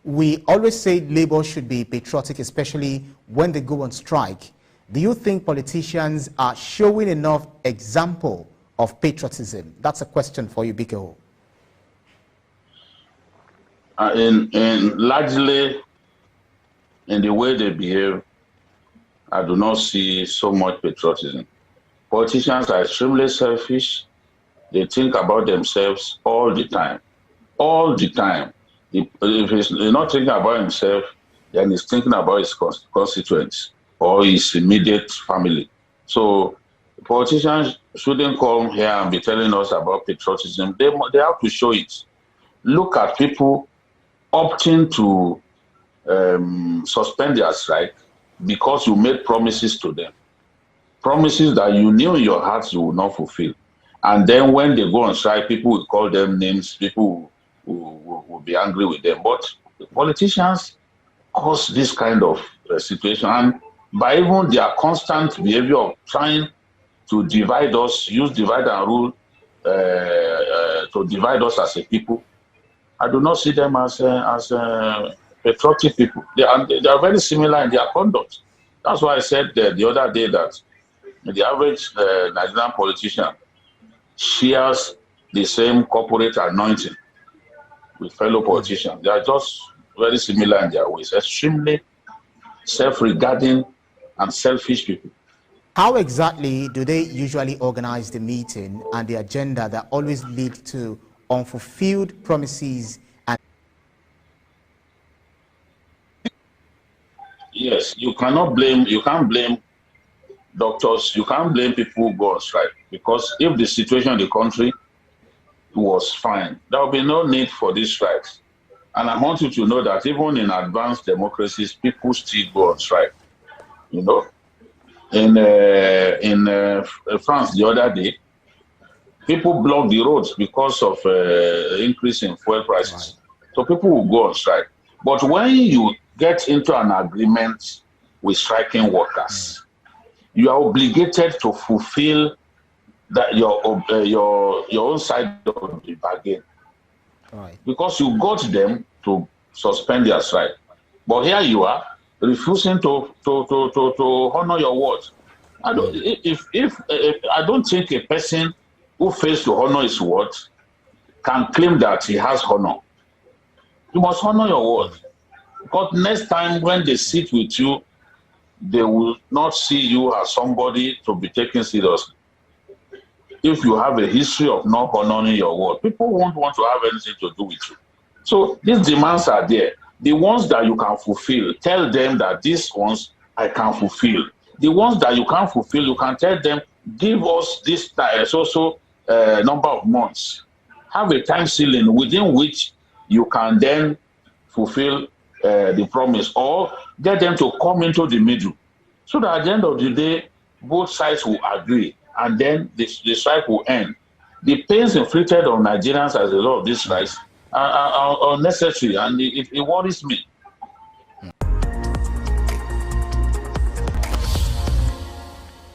we always say labor should be patriotic, especially when they go on strike. Do you think politicians are showing enough example of patriotism? That's a question for you, BKO. Largely, in the way they behave, I do not see so much patriotism. Politicians are extremely selfish. They think about themselves all the time. All the time. If he's not thinking about himself, then he's thinking about his constituents or his immediate family. So politicians shouldn't come here and be telling us about patriotism. They have to show it. Look at people opting to suspend their strike because you made promises to them. Promises that you knew in your heart you would not fulfill. And then when they go on strike, people will call them names, people will be angry with them. But politicians cause this kind of situation. And by even their constant behavior of trying to divide us, use divide and rule to divide us as a people, I do not see them as patriotic people. They are very similar in their conduct. That's why I said the other day that the average Nigerian politician shares the same corporate anointing with fellow politicians. They are just very similar in their ways, extremely self-regarding and selfish people. How exactly do they usually organize the meeting and the agenda that always lead to unfulfilled promises? And yes, you can't blame doctors, you can't blame people who go on strike, because if the situation in the country was fine, there will be no need for these strikes. And I want you to know that even in advanced democracies, people still go on strike. You know, in France the other day, people blocked the roads because of increase in fuel prices. Right. So people will go on strike. But when you get into an agreement with striking workers, you are obligated to fulfill that your own side of the bargain. Right. Because you got them to suspend their strike. But here you are refusing to honor your word. I don't think a person who fails to honor his word can claim that he has honor. You must honor your word. Because next time when they sit with you, they will not see you as somebody to be taken seriously. If you have a history of not honoring your word, people won't want to have anything to do with you. So these demands are there. The ones that you can fulfill, tell them that these ones I can fulfill. The ones that you can't fulfill, you can tell them, give us this number of months. Have a time ceiling within which you can then fulfill the promise, or get them to come into the middle. So that at the end of the day, both sides will agree, and then the strike will end. The pains inflicted on Nigerians as a result of this strike are unnecessary, and it worries me.